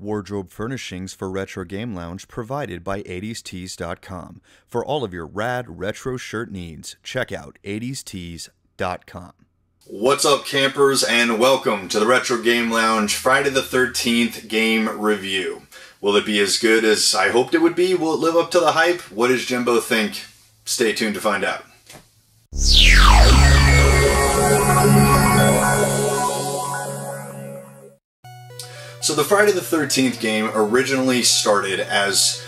Wardrobe furnishings for Retro Game Lounge provided by 80stees.com. For all of your rad retro shirt needs, check out 80stees.com. What's up, campers, and welcome to the Retro Game Lounge Friday the 13th game review. Will it be as good as I hoped it would be? Will it live up to the hype? What does Jimbo think? Stay tuned to find out. So the Friday the 13th game originally started as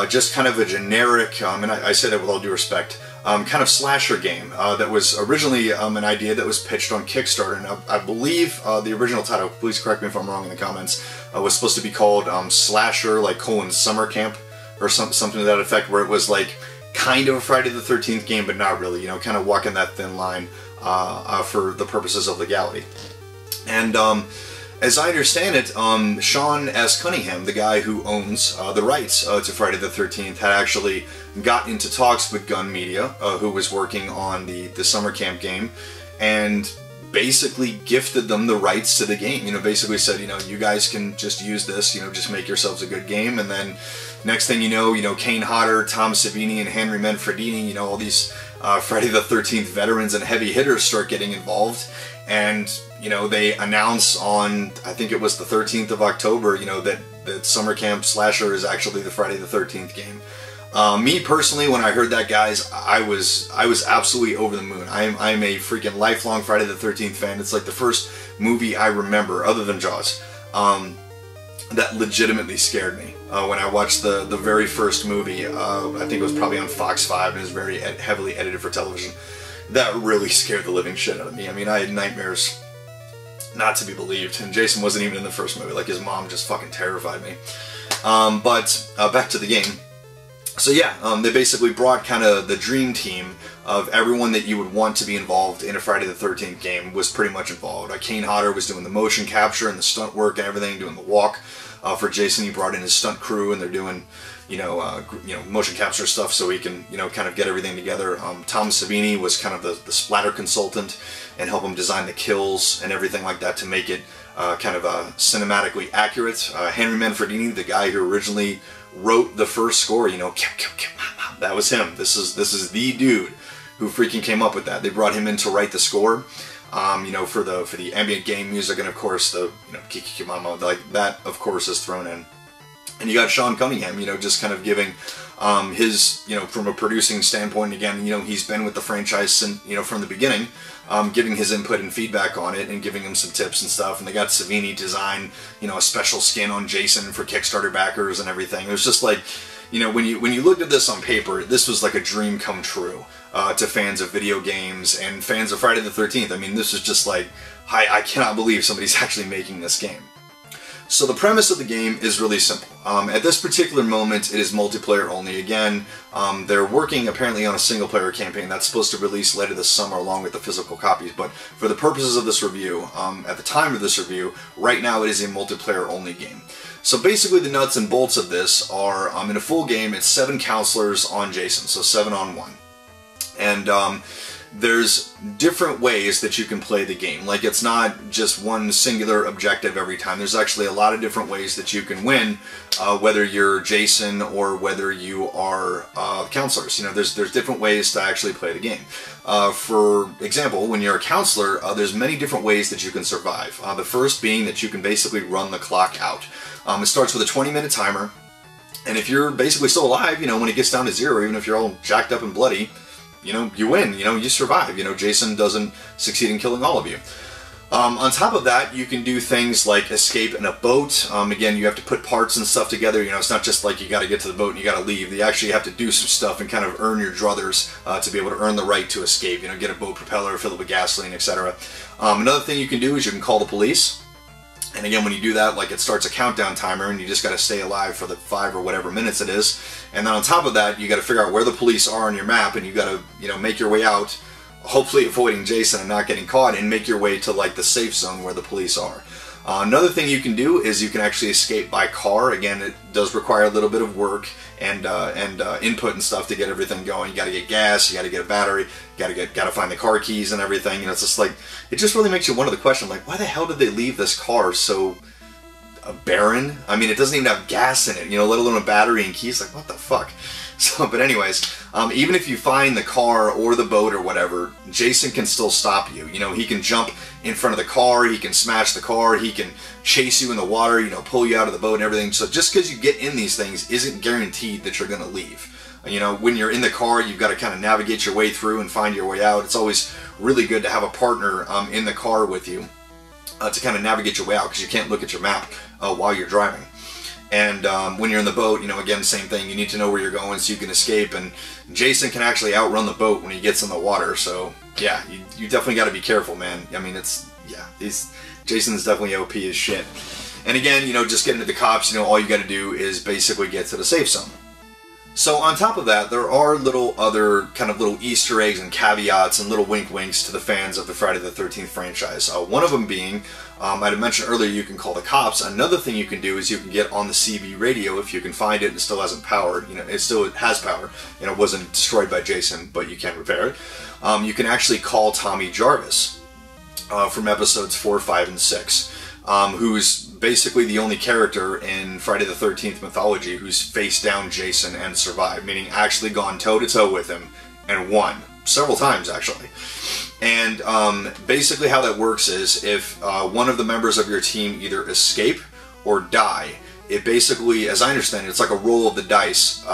just kind of a generic, and I say that with all due respect, kind of slasher game that was originally an idea that was pitched on Kickstarter. And I believe the original title, please correct me if I'm wrong in the comments, was supposed to be called Slasher, like Summer Camp, or something to that effect, where it was like kind of a Friday the 13th game, but not really, you know, kind of walking that thin line for the purposes of legality. And as I understand it, Sean S. Cunningham, the guy who owns the rights to Friday the 13th, had actually got into talks with Gun Media, who was working on the summer camp game, and basically gifted them the rights to the game. You know, basically said, you know, you guys can just use this, you know, just make yourselves a good game. And then next thing you know, Kane Hodder, Tom Savini, and Henry Manfredini, you know, all these Friday the 13th veterans and heavy hitters start getting involved. And, you know, they announce on, I think it was the 13th of October, you know, that Summer Camp Slasher is actually the Friday the 13th game. Me personally, when I heard that, guys, I was absolutely over the moon. I'm a freaking lifelong Friday the 13th fan. It's like the first movie I remember, other than Jaws, that legitimately scared me. When I watched the very first movie, I think it was probably on Fox 5, and it was very heavily edited for television. That really scared the living shit out of me. I mean, I had nightmares not to be believed, and Jason wasn't even in the first movie. Like, his mom just fucking terrified me. But back to the game. So yeah, they basically brought kind of the dream team of everyone that you would want to be involved in a Friday the 13th game was pretty much involved. Kane Hodder was doing the motion capture and the stunt work and everything, doing the walk. For Jason, he brought in his stunt crew, and they're doing, motion capture stuff so he can, kind of get everything together. Tom Savini was kind of the splatter consultant and help him design the kills and everything like that to make it kind of cinematically accurate. Henry Manfredini, the guy who originally wrote the first score, that was him. This is the dude who freaking came up with that. They brought him in to write the score. For the ambient game music, and of course the Kiki Mama, like that of course is thrown in. And you got Sean Cunningham, just kind of giving his, from a producing standpoint, again, he's been with the franchise since, from the beginning, giving his input and feedback on it and giving him some tips and stuff. And they got Savini design, a special skin on Jason for Kickstarter backers and everything. It was just like, when you looked at this on paper, this was like a dream come true to fans of video games and fans of Friday the 13th. I mean, this is just like, I cannot believe somebody's actually making this game. So the premise of the game is really simple. At this particular moment, it is multiplayer only. Again, they're working apparently on a single-player campaign that's supposed to release later this summer along with the physical copies. But for the purposes of this review, at the time of this review, right now it is a multiplayer only game. So basically the nuts and bolts of this are, in a full game, it's 7 counselors on Jason, so 7 on 1. And there's different ways that you can play the game. Like, it's not just one singular objective every time. There's actually a lot of different ways that you can win, whether you're Jason or whether you are counselors. There's different ways to actually play the game. For example, when you're a counselor, there's many different ways that you can survive. The first being that you can basically run the clock out. It starts with a 20-minute timer, and if you're basically still alive, when it gets down to 0, even if you're all jacked up and bloody, you win, you survive. Jason doesn't succeed in killing all of you. On top of that, you can do things like escape in a boat. Again, you have to put parts and stuff together. It's not just like you got to get to the boat and you got to leave. You actually have to do some stuff and kind of earn your druthers to be able to earn the right to escape. Get a boat propeller, fill it with gasoline, etc. Another thing you can do is you can call the police. And again, when you do that, like, it starts a countdown timer, and you just got to stay alive for the 5 or whatever minutes it is. And then on top of that, you got to figure out where the police are on your map, and you got to, make your way out, hopefully avoiding Jason and not getting caught, and make your way to, like, the safe zone where the police are. Another thing you can do is you can actually escape by car. Again, it does require a little bit of work and input and stuff to get everything going. You got to get gas, you got to get a battery, got to find the car keys and everything. It's just like, it just really makes you wonder the question, like, why the hell did they leave this car so a Baron. I mean, it doesn't even have gas in it, you know, let alone a battery and keys. Like, what the fuck? So, but anyways, even if you find the car or the boat or whatever, Jason can still stop you. You know, he can jump in front of the car, he can smash the car, he can chase you in the water, you know, pull you out of the boat and everything. So just because you get in these things isn't guaranteed that you're going to leave. You know, when you're in the car, you've got to kind of navigate your way through and find your way out. It's always really good to have a partner in the car with you to kind of navigate your way out, because you can't look at your map while you're driving. And when you're in the boat, you know, again, same thing. You need to know where you're going so you can escape. And Jason can actually outrun the boat when he gets in the water. So, yeah, you definitely got to be careful, man. I mean, Jason's definitely OP as shit. And again, you know, just getting to the cops, you know, all you got to do is basically get to the safe zone. So on top of that, there are other little Easter eggs and caveats and little wink winks to the fans of the Friday the 13th franchise. One of them being, I had mentioned earlier, you can call the cops. Another thing you can do is you can get on the CB radio if you can find it and it still hasn't powered. You know, it still has power. You know, it wasn't destroyed by Jason, but you can repair it. You can actually call Tommy Jarvis from episodes 4, 5, and 6. Who's basically the only character in Friday the 13th mythology who's faced down Jason and survived, meaning actually gone toe-to-toe with him and won. Several times, actually. And basically how that works is if one of the members of your team either escape or die, it basically, as I understand it, it's like a roll of the dice,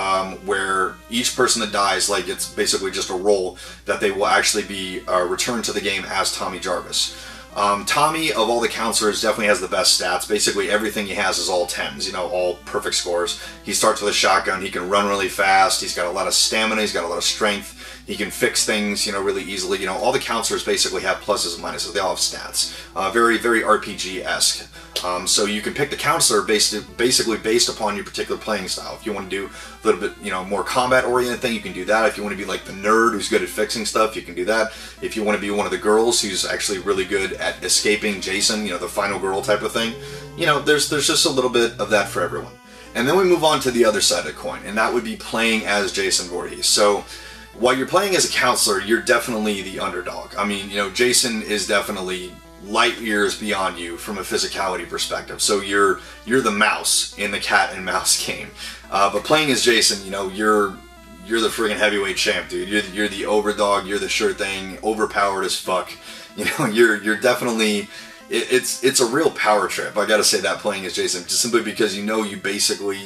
where each person that dies, like, it's basically just a roll that they will actually be returned to the game as Tommy Jarvis. Tommy, of all the counselors, definitely has the best stats. Basically, everything he has is all 10s, you know, all perfect scores. He starts with a shotgun, he can run really fast, he's got a lot of stamina, he's got a lot of strength, he can fix things, you know, really easily. You know, all the counselors basically have pluses and minuses, they all have stats. Very, very RPG-esque. So you can pick the counselor basically based upon your particular playing style. If you want to do a little bit, you know, more combat-oriented thing, you can do that. If you want to be like the nerd who's good at fixing stuff, you can do that. If you want to be one of the girls who's actually really good at escaping Jason, you know, the final girl type of thing, you know, there's just a little bit of that for everyone. And then we move on to the other side of the coin, and that would be playing as Jason Voorhees. So while you're playing as a counselor, you're definitely the underdog. I mean, you know, Jason is definitely light years beyond you from a physicality perspective. So you're the mouse in the cat and mouse game. But playing as Jason, you know, you're the friggin' heavyweight champ, dude. You're the overdog. You're the sure thing. Overpowered as fuck. You know, you're definitely. It's a real power trip. I gotta say that, playing as Jason, just simply because you know you basically,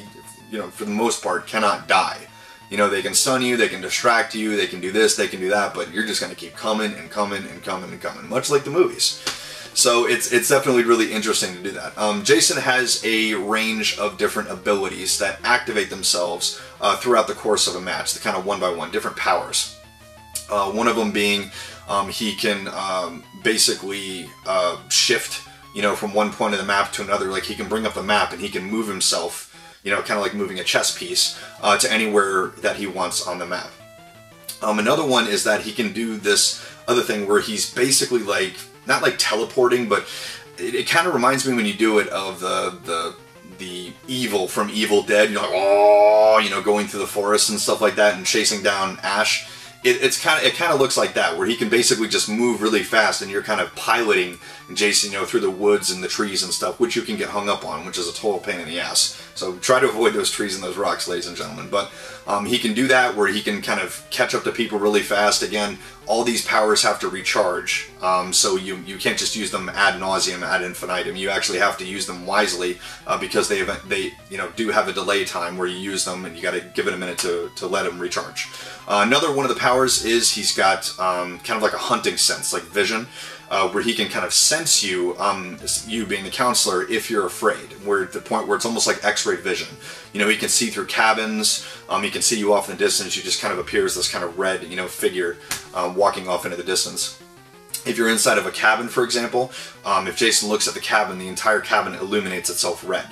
you know, for the most part, cannot die. You know, they can stun you, they can distract you, they can do this, they can do that, but you're just gonna keep coming and coming and coming and coming, much like the movies. So it's definitely really interesting to do that. Jason has a range of different abilities that activate themselves throughout the course of a match, the kind of one by one, different powers. One of them being he can basically shift, you know, from one point of the map to another. Like, he can bring up the map and he can move himself, you know, kind of like moving a chess piece to anywhere that he wants on the map. Another one is that he can do this other thing where he's basically like, not like teleporting, but it kind of reminds me when you do it of the evil from Evil Dead, you know, like, oh, you know, going through the forest and stuff like that and chasing down Ash. It kind of looks like that, where he can basically just move really fast and you're kind of piloting Jason, you know, through the woods and the trees and stuff, which you can get hung up on, which is a total pain in the ass. So try to avoid those trees and those rocks, ladies and gentlemen. But he can do that, where he can kind of catch up to people really fast. Again, all these powers have to recharge, so you can't just use them ad nauseum, ad infinitum. You actually have to use them wisely, because they you know, do have a delay time where you use them, and you got to give it a minute to let them recharge. Another one of the powers is he's got kind of like a hunting sense, like vision, where he can kind of sense you, you being the counselor, if you're afraid. We're at the point where it's almost like X-ray vision. You know, he can see through cabins, he can see you off in the distance, you just kind of appear as this kind of red, you know, figure walking off into the distance. If you're inside of a cabin, for example, if Jason looks at the cabin, the entire cabin illuminates itself red.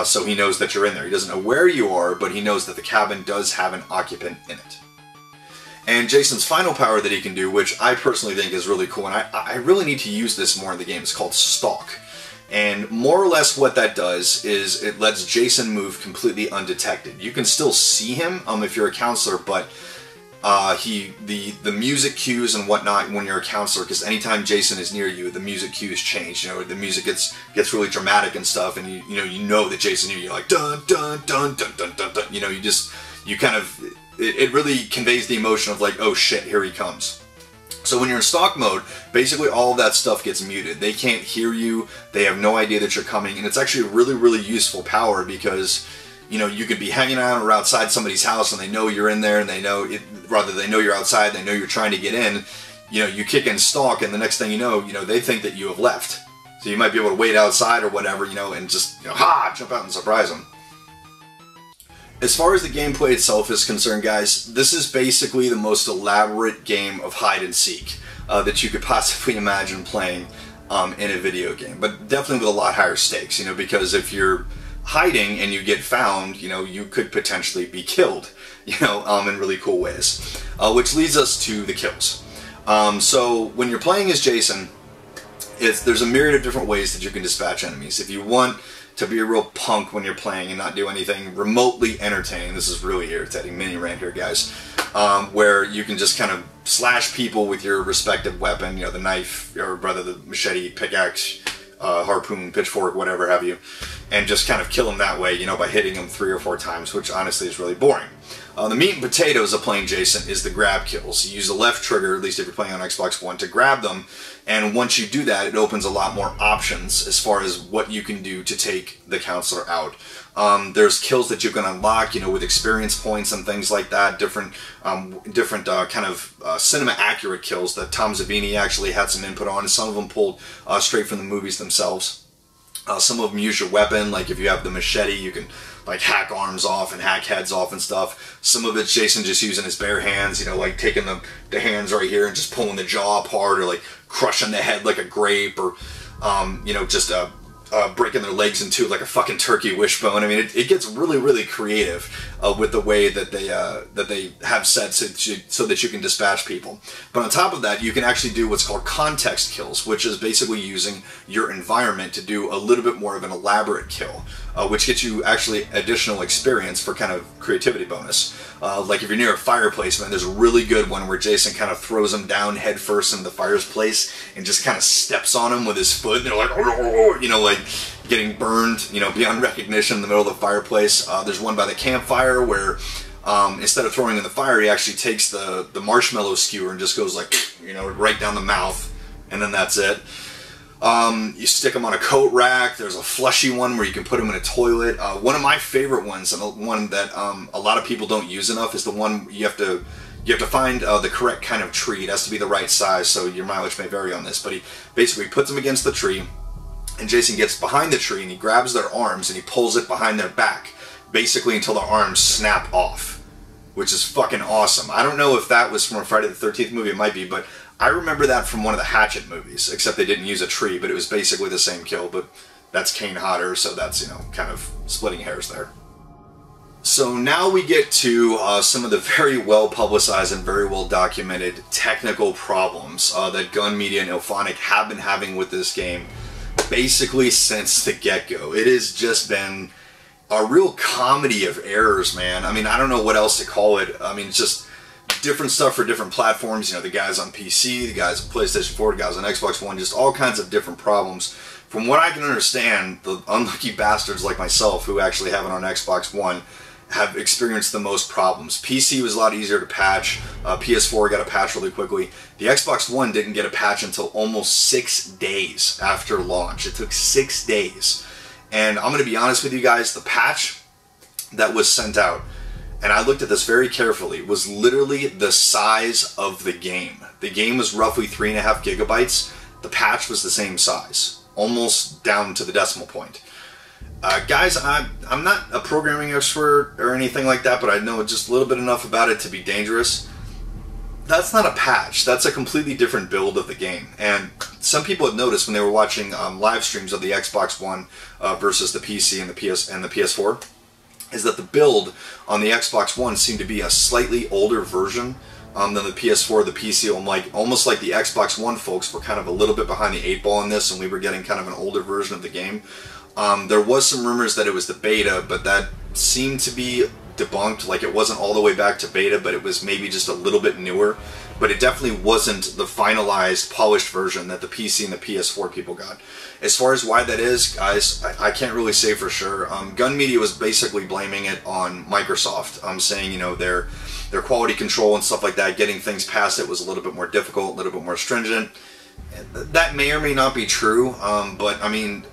So he knows that you're in there. He doesn't know where you are, but he knows that the cabin does have an occupant in it. And Jason's final power that he can do, which I personally think is really cool, and I really need to use this more in the game, it's called Stalk. And more or less what that does is it lets Jason move completely undetected. You can still see him if you're a counselor, but The music cues and whatnot when you're a counselor, because anytime Jason is near you, the music cues change. You know, the music gets really dramatic and stuff, and you know that Jason near you, you're like dun dun dun dun dun dun dun. You know, you kind of it really conveys the emotion of like, oh shit, here he comes. So when you're in stock mode, basically all of that stuff gets muted. They can't hear you, they have no idea that you're coming, and it's actually a really, really useful power because, you know, you could be hanging out or outside somebody's house and they know you're in there, and they know you're outside, they know you're trying to get in. You know, you kick in stalk, and the next thing you know, they think that you have left. So you might be able to wait outside or whatever, you know, and just, jump out and surprise them. As far as the gameplay itself is concerned, guys, this is basically the most elaborate game of hide and seek that you could possibly imagine playing in a video game, but definitely with a lot higher stakes, you know, because if you're hiding and you get found, you know, you could potentially be killed, you know, in really cool ways, which leads us to the kills. So when you're playing as Jason, there's a myriad of different ways that you can dispatch enemies. If you want to be a real punk when you're playing and not do anything remotely entertaining, this is really irritating, mini rant here, guys, where you can just kind of slash people with your respective weapon, you know, the knife, or rather the machete, pickaxe, harpoon, pitchfork, whatever have you, and just kind of kill them that way, you know, by hitting them 3 or 4 times, which honestly is really boring. The meat and potatoes of playing Jason is the grab kills. You use the left trigger, at least if you're playing on Xbox One, to grab them, and once you do that, it opens a lot more options as far as what you can do to take the counselor out. There's kills that you can unlock, you know, with experience points and things like that, different kind of cinema accurate kills that Tom Savini actually had some input on, and some of them pulled straight from the movies themselves. Some of them use your weapon, like if you have the machete, you can like hack arms off and hack heads off and stuff. Some of it's Jason just using his bare hands, you know, like taking the hands right here and just pulling the jaw apart, or like crushing the head like a grape, or you know, just breaking their legs in two like a fucking turkey wishbone. I mean, it gets really, really creative with the way that they have set so that you can dispatch people. But on top of that, you can actually do what's called context kills, which is basically using your environment to do a little bit more of an elaborate kill, which gets you actually additional experience for kind of creativity bonus. Like if you're near a fireplace, man, there's a really good one where Jason kind of throws them down head first into the fireplace and just kind of steps on them with his foot, and they're like, you know, like getting burned, you know, beyond recognition in the middle of the fireplace. There's one by the campfire where instead of throwing in the fire, he actually takes the marshmallow skewer and just goes like, you know, right down the mouth, and then that's it. You stick them on a coat rack. There's a flushy one where you can put them in a toilet. One of my favorite ones, and one that a lot of people don't use enough, is the one you have to find the correct kind of tree. It has to be the right size, so your mileage may vary on this. But he basically puts them against the tree, and Jason gets behind the tree and he grabs their arms and he pulls it behind their back, basically until their arms snap off, which is fucking awesome. I don't know if that was from a Friday the 13th movie, it might be, but I remember that from one of the Hatchet movies, except they didn't use a tree, but it was basically the same kill, but that's Kane Hodder, so that's, you know, kind of splitting hairs there. So now we get to some of the very well publicized and very well documented technical problems that Gun Media and IllFonic have been having with this game basically since the get-go. It has just been a real comedy of errors, man. I mean, I don't know what else to call it. I mean, it's just different stuff for different platforms. You know, the guys on PC, the guys on PlayStation 4, the guys on Xbox One, just all kinds of different problems. From what I can understand, the unlucky bastards like myself who actually have it on Xbox One have experienced the most problems. PC was a lot easier to patch. PS4 got a patch really quickly. The Xbox One didn't get a patch until almost 6 days after launch. It took 6 days. And I'm going to be honest with you guys, the patch that was sent out, and I looked at this very carefully, was literally the size of the game. The game was roughly 3.5 gigabytes. The patch was the same size, almost down to the decimal point. Guys, I'm not a programming expert or anything like that, but I know just a little bit enough about it to be dangerous. That's not a patch. That's a completely different build of the game. And some people had noticed when they were watching live streams of the Xbox One versus the PC and the PS4, is that the build on the Xbox One seemed to be a slightly older version than the PS4, the PC. Almost like the Xbox One folks were kind of a little bit behind the 8 ball on this, and we were getting kind of an older version of the game. There was some rumors that it was the beta, but that seemed to be debunked. Like, it wasn't all the way back to beta, but it was maybe just a little bit newer. But it definitely wasn't the finalized, polished version that the PC and the PS4 people got. As far as why that is, guys, I can't really say for sure. Gun Media was basically blaming it on Microsoft, saying, you know, their quality control and stuff like that, getting things past it was a little bit more difficult, a little bit more stringent. That may or may not be true, but I mean,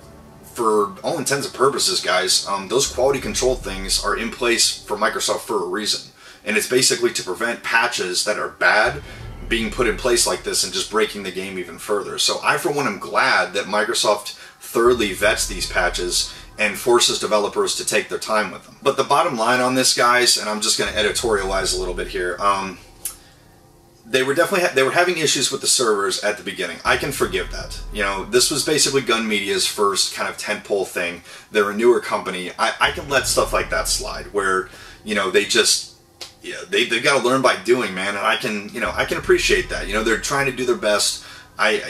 for all intents and purposes, guys, those quality control things are in place for Microsoft for a reason. And it's basically to prevent patches that are bad being put in place like this and just breaking the game even further. So I, for one, am glad that Microsoft thoroughly vets these patches and forces developers to take their time with them. But the bottom line on this, guys, and I'm just going to editorialize a little bit here, they were having issues with the servers at the beginning. I can forgive that. You know, this was basically Gun Media's first kind of tentpole thing. They're a newer company. I can let stuff like that slide, where, you know, they just, yeah, they've got to learn by doing, man, and I can appreciate that. You know, they're trying to do their best.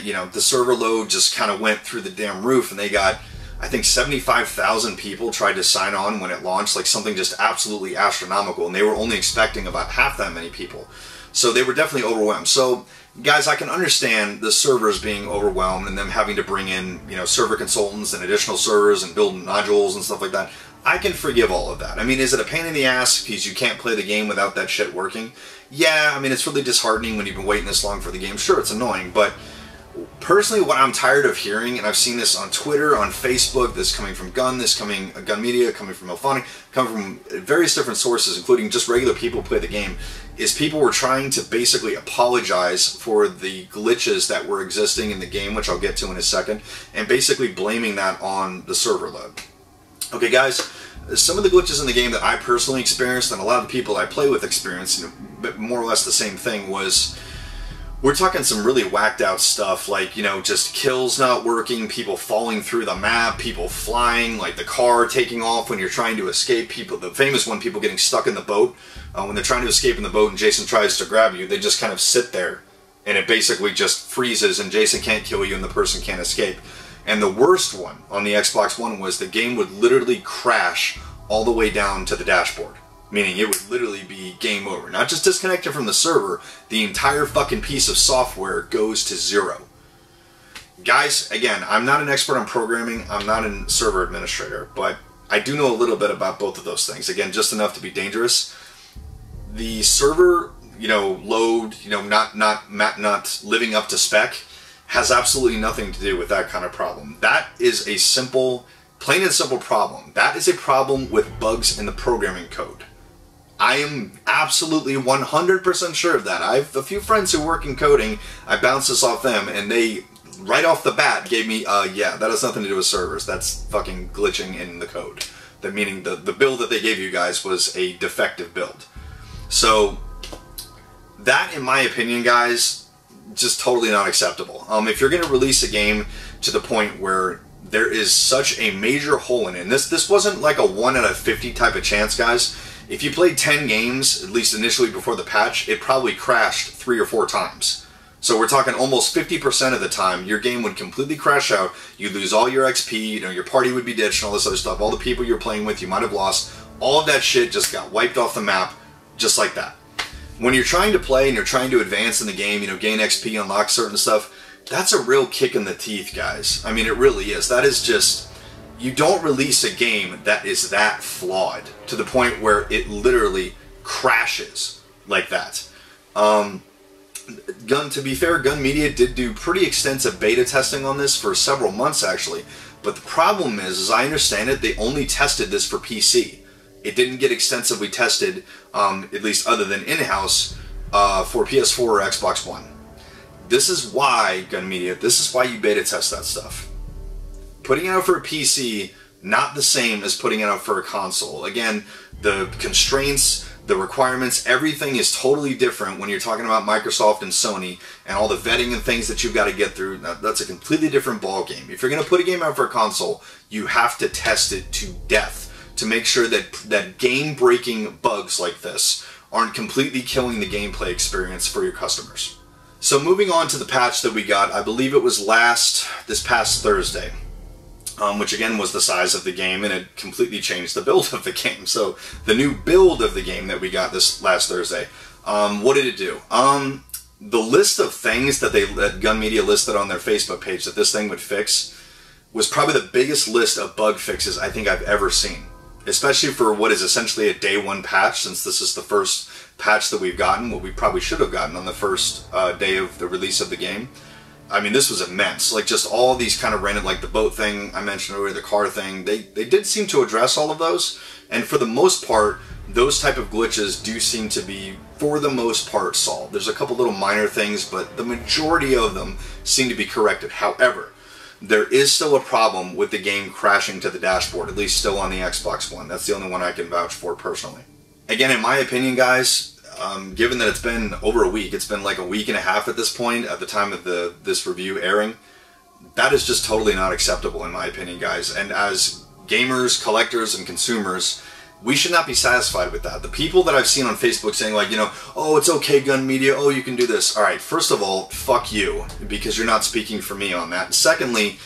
You know, the server load just kind of went through the damn roof, and they got, I think, 75,000 people tried to sign on when it launched, like something just absolutely astronomical, and they were only expecting about half that many people. So they were definitely overwhelmed. So, guys, I can understand the servers being overwhelmed and them having to bring in, you know, server consultants and additional servers and build modules and stuff like that. I can forgive all of that. I mean, is it a pain in the ass because you can't play the game without that shit working? Yeah, I mean, it's really disheartening when you've been waiting this long for the game. Sure, it's annoying, but personally, what I'm tired of hearing, and I've seen this on Twitter, on Facebook, this coming from Gun Media, coming from IllFonic, coming from various different sources, including just regular people who play the game, is people were trying to basically apologize for the glitches that were existing in the game, which I'll get to in a second, and basically blaming that on the server load. Okay, guys, some of the glitches in the game that I personally experienced, and a lot of the people I play with experienced, you know, but more or less the same thing, was we're talking some really whacked out stuff, like, you know, just kills not working, people falling through the map, people flying, like the car taking off when you're trying to escape, people, the famous one, people getting stuck in the boat. When they're trying to escape in the boat and Jason tries to grab you, they just kind of sit there, and it basically just freezes, and Jason can't kill you and the person can't escape. And the worst one on the Xbox One was the game would literally crash all the way down to the dashboard. Meaning it would literally be game over. Not just disconnected from the server, the entire fucking piece of software goes to zero. Guys, again, I'm not an expert on programming, I'm not a server administrator, but I do know a little bit about both of those things. Again, just enough to be dangerous. The server, you know, load, you know, not living up to spec has absolutely nothing to do with that kind of problem. That is a simple, plain and simple problem. That is a problem with bugs in the programming code. I am absolutely 100% sure of that. I have a few friends who work in coding. I bounced this off them, and they, right off the bat, gave me, yeah, that has nothing to do with servers. That's fucking glitching in the code. That meaning the build that they gave you guys was a defective build. So, that, in my opinion, guys, just totally not acceptable. If you're going to release a game to the point where there is such a major hole in it, and this wasn't like a 1 out of 50 type of chance, guys. If you played 10 games, at least initially before the patch, it probably crashed 3 or 4 times. So we're talking almost 50% of the time, your game would completely crash out, you'd lose all your XP, you know, your party would be ditched and all this other stuff, all the people you're playing with you might have lost, all of that shit just got wiped off the map, just like that. When you're trying to play and you're trying to advance in the game, you know, gain XP, unlock certain stuff, that's a real kick in the teeth, guys. I mean, it really is. That is just, you don't release a game that is that flawed to the point where it literally crashes like that. To be fair, Gun Media did do pretty extensive beta testing on this for several months, actually. But the problem is, as I understand it, they only tested this for PC. It didn't get extensively tested, at least other than in-house, for PS4 or Xbox One. This is why, Gun Media, this is why you beta test that stuff. Putting it out for a PC, not the same as putting it out for a console. Again, the constraints, the requirements, everything is totally different when you're talking about Microsoft and Sony and all the vetting and things that you've got to get through. That's a completely different ballgame. If you're going to put a game out for a console, you have to test it to death to make sure that game-breaking bugs like this aren't completely killing the gameplay experience for your customers. So moving on to the patch that we got, I believe it was this past Thursday. which again was the size of the game, and it completely changed the build of the game. So the new build of the game that we got this last Thursday, what did it do? The list of things that Gun Media listed on their Facebook page that this thing would fix was probably the biggest list of bug fixes I think I've ever seen. Especially for what is essentially a day one patch, since this is the first patch that we've gotten, what we probably should have gotten on the first day of the release of the game. I mean, this was immense. Like, just all these kind of random, like the boat thing I mentioned earlier, the car thing, they did seem to address all of those. And for the most part, those type of glitches do seem to be, for the most part, solved. There's a couple little minor things, but the majority of them seem to be corrected. However, there is still a problem with the game crashing to the dashboard, at least still on the Xbox One. That's the only one I can vouch for personally. Again, in my opinion, guys, given that it's been over a week, it's been like a week and a half at this point, at the time of this review airing, that is just totally not acceptable in my opinion, guys. And as gamers, collectors, and consumers, we should not be satisfied with that. The people that I've seen on Facebook saying, like, you know, oh, it's okay, Gun Media, oh, you can do this. All right, first of all, fuck you, because you're not speaking for me on that. Secondly,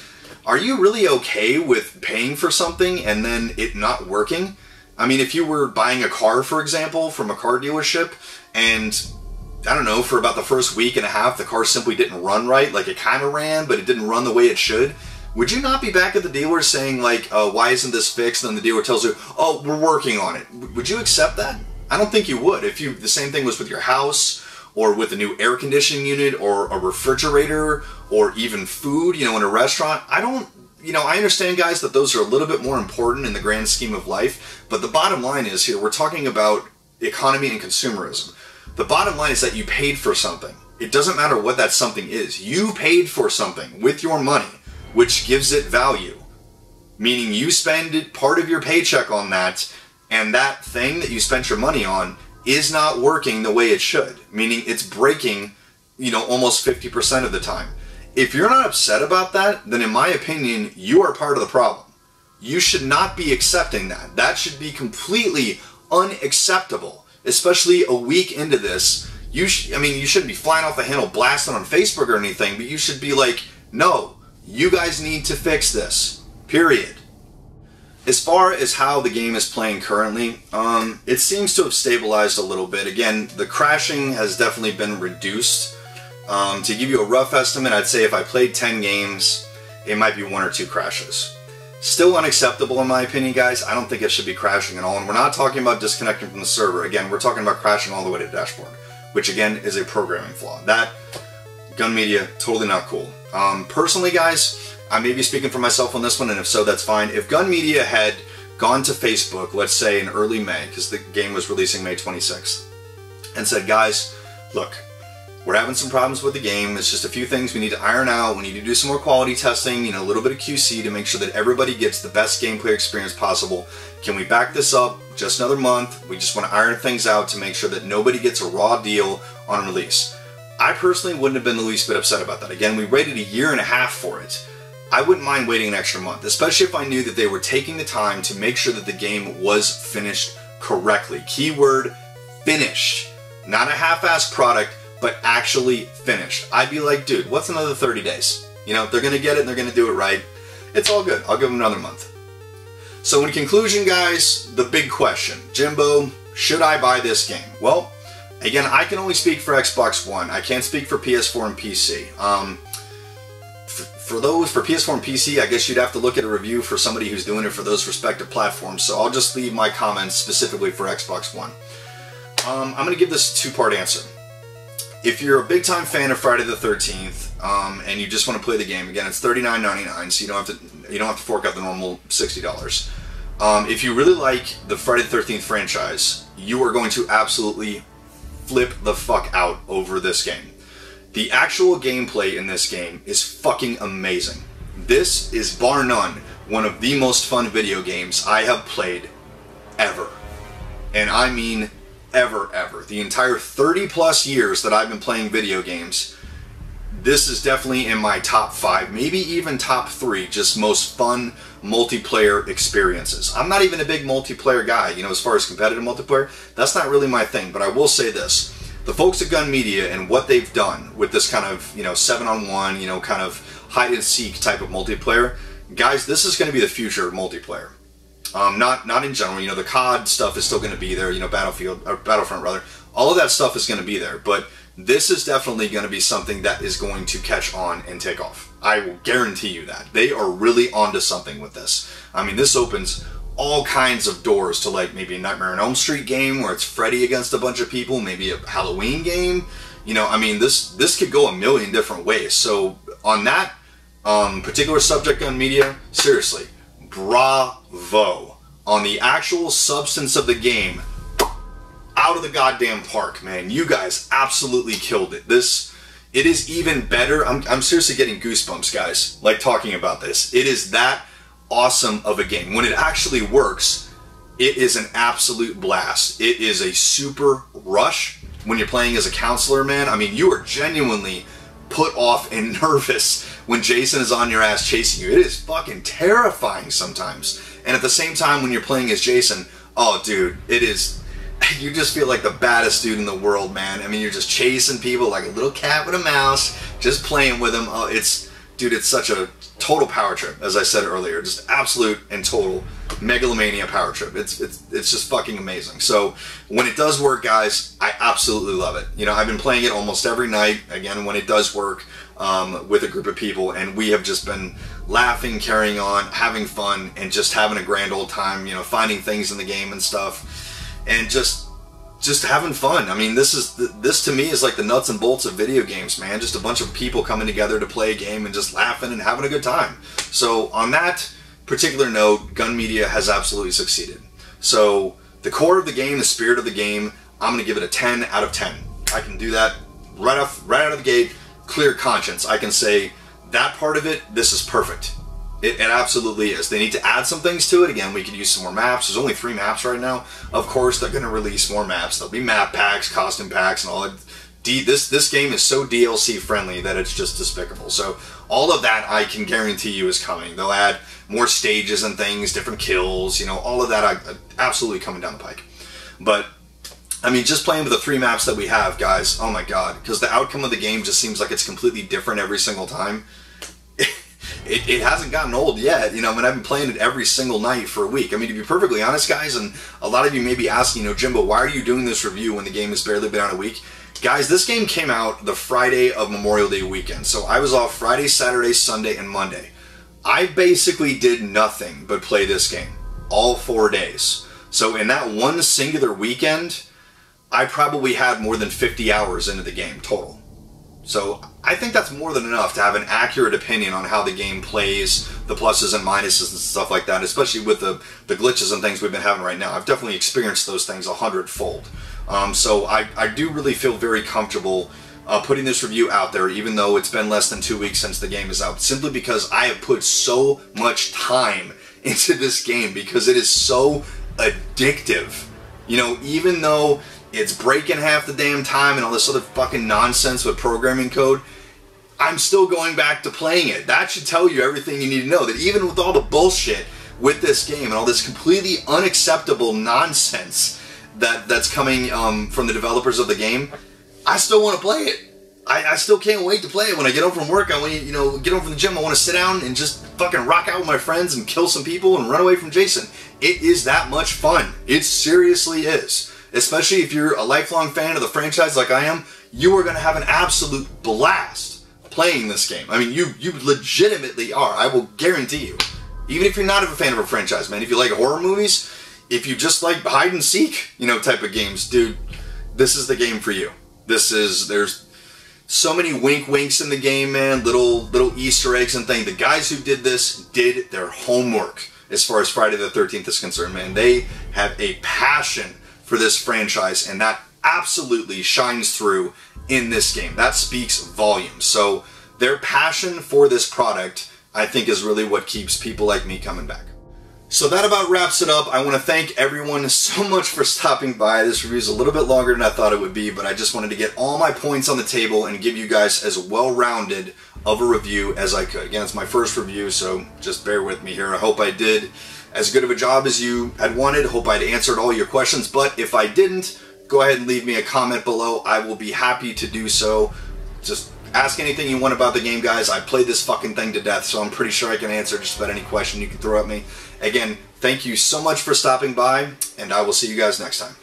are you really okay with paying for something and then it not working? I mean, if you were buying a car, for example, from a car dealership, and, I don't know, for about the first week and a half, the car simply didn't run right, like it kind of ran, but it didn't run the way it should, would you not be back at the dealer saying, like, why isn't this fixed? And then the dealer tells you, oh, we're working on it. Would you accept that? I don't think you would. If the same thing was with your house, or with a new air conditioning unit, or a refrigerator, or even food, you know, in a restaurant. You know, I understand, guys, that those are a little bit more important in the grand scheme of life, but the bottom line is here, we're talking about economy and consumerism. The bottom line is that you paid for something. It doesn't matter what that something is. You paid for something with your money, which gives it value. Meaning you spend part of your paycheck on that, and that thing that you spent your money on is not working the way it should. Meaning it's breaking, you know, almost 50% of the time. If you're not upset about that, then in my opinion, you are part of the problem. You should not be accepting that. That should be completely unacceptable, especially a week into this. I mean, you shouldn't be flying off the handle blasting on Facebook or anything, but you should be like, no, you guys need to fix this, period. As far as how the game is playing currently, it seems to have stabilized a little bit. Again, the crashing has definitely been reduced. To give you a rough estimate, I'd say if I played 10 games, it might be 1 or 2 crashes. Still unacceptable in my opinion, guys. I don't think it should be crashing at all. And we're not talking about disconnecting from the server. Again, we're talking about crashing all the way to the dashboard, which again is a programming flaw. That, Gun Media, totally not cool. Personally, guys, I may be speaking for myself on this one, and if so, that's fine. If Gun Media had gone to Facebook, let's say in early May, because the game was releasing May 26th, and said, guys, look, we're having some problems with the game. It's just a few things we need to iron out. We need to do some more quality testing, you know, a little bit of QC to make sure that everybody gets the best gameplay experience possible. Can we back this up just another month? We just want to iron things out to make sure that nobody gets a raw deal on release. I personally wouldn't have been the least bit upset about that. Again, we waited 1.5 years for it. I wouldn't mind waiting an extra month, especially if I knew that they were taking the time to make sure that the game was finished correctly. Keyword, finished. Not a half-assed product, but actually finished. I'd be like, dude, what's another 30 days? You know, they're going to get it and they're going to do it right. It's all good. I'll give them another month. So in conclusion, guys, the big question. Jimbo, should I buy this game? Well, again, I can only speak for Xbox One. I can't speak for PS4 and PC. For PS4 and PC, I guess you'd have to look at a review for somebody who's doing it for those respective platforms. So I'll just leave my comments specifically for Xbox One. I'm going to give this a 2-part answer. If you're a big-time fan of Friday the 13th, and you just want to play the game, again, it's $39.99, so you don't have to fork out the normal $60. If you really like the Friday the 13th franchise, you are going to absolutely flip the fuck out over this game. The actual gameplay in this game is fucking amazing. This is, bar none, one of the most fun video games I have played ever. And I mean ever. The entire 30+ years that I've been playing video games, this is definitely in my top 5, maybe even top 3, just most fun multiplayer experiences. I'm not even a big multiplayer guy, you know, as far as competitive multiplayer, that's not really my thing, but I will say this. The folks at Gun Media and what they've done with this kind of, you know, 7-on-1, you know, kind of hide-and-seek type of multiplayer, guys, this is going to be the future of multiplayer. Not in general. You know, the COD stuff is still going to be there. You know, Battlefront rather. All of that stuff is going to be there. But this is definitely going to be something that is going to catch on and take off. I will guarantee you that. They are really onto something with this. I mean, this opens all kinds of doors to, like, maybe a Nightmare on Elm Street game where it's Freddy against a bunch of people, maybe a Halloween game. You know, I mean, this could go a million different ways. So on that particular subject, Gun Media, seriously, bravo on the actual substance of the game. Out of the goddamn park, man. You guys absolutely killed it. It is even better. I'm seriously getting goosebumps, guys, like talking about this. It is that awesome of a game. When it actually works, it is an absolute blast. It is a super rush when you're playing as a counselor, man. I mean, you are genuinely put off and nervous when Jason is on your ass chasing you. It is fucking terrifying sometimes. And at the same time, when you're playing as Jason, oh, dude, it is... You just feel like the baddest dude in the world, man. I mean, you're just chasing people like a little cat with a mouse, just playing with them. Oh, dude, it's such a total power trip, as I said earlier. Just absolute and total megalomania power trip. It's just fucking amazing. So when it does work, guys, I absolutely love it. You know, I've been playing it almost every night, again, when it does work, with a group of people, and we have just been laughing, carrying on, having fun, and just having a grand old time, you know, finding things in the game and stuff. And just having fun. I mean, this to me is like the nuts and bolts of video games, man. Just a bunch of people coming together to play a game and just laughing and having a good time. So on that particular note, Gun Media has absolutely succeeded. So the core of the game, the spirit of the game, I'm going to give it a 10 out of 10. I can do that right out of the gate, clear conscience. I can say that part of it, this is perfect. It absolutely is. They need to add some things to it. Again, we could use some more maps. There's only 3 maps right now. Of course, they're going to release more maps. There'll be map packs, costume packs, and all that. This game is so DLC friendly that it's just despicable. So all of that I can guarantee you is coming. They'll add more stages and things, different kills, you know, all of that absolutely coming down the pike. But I mean, just playing with the 3 maps that we have, guys, oh my god, because the outcome of the game just seems like it's completely different every single time. It hasn't gotten old yet, you know. I mean, I've been playing it every single night for a week. I mean, to be perfectly honest, guys, and a lot of you may be asking, you know, Jimbo, why are you doing this review when the game has barely been out a week? Guys, this game came out the Friday of Memorial Day weekend, so I was off Friday, Saturday, Sunday, and Monday. I basically did nothing but play this game all 4 days. So in that one singular weekend, I probably had more than 50 hours into the game total. So I think that's more than enough to have an accurate opinion on how the game plays, the pluses and minuses and stuff like that, especially with the glitches and things we've been having right now. I've definitely experienced those things 100-fold. So I do really feel very comfortable putting this review out there, even though it's been less than 2 weeks since the game is out, simply because I have put so much time into this game, because it is so addictive. You know, even though it's breaking half the damn time and all this other fucking nonsense with programming code, I'm still going back to playing it. That should tell you everything you need to know, that even with all the bullshit with this game and all this completely unacceptable nonsense that's coming from the developers of the game, I still want to play it. I still can't wait to play it. When I get home from work, I want to, you know, get home from the gym, I want to sit down and just fucking rock out with my friends and kill some people and run away from Jason. It is that much fun. It seriously is. Especially if you're a lifelong fan of the franchise like I am, you are going to have an absolute blast playing this game. I mean, you legitimately are. I will guarantee you. Even if you're not a fan of a franchise, man, if you like horror movies, if you just like hide and seek, you know, type of games, dude, this is the game for you. There's so many winks in the game, man, little Easter eggs and things. The guys who did this did their homework as far as Friday the 13th is concerned, man. They have a passion for this franchise, and that absolutely shines through in this game. That speaks volumes. So their passion for this product, I think, is really what keeps people like me coming back. So that about wraps it up. I want to thank everyone so much for stopping by. This review is a little bit longer than I thought it would be, but I just wanted to get all my points on the table and give you guys as well-rounded of a review as I could. Again, it's my first review, so just bear with me here. I hope I did as good of a job as you had wanted. Hope I'd answered all your questions, but if I didn't, go ahead and leave me a comment below. I will be happy to do so. Just Ask anything you want about the game, guys. I played this fucking thing to death, so I'm pretty sure I can answer just about any question you can throw at me. Again, thank you so much for stopping by, and I will see you guys next time.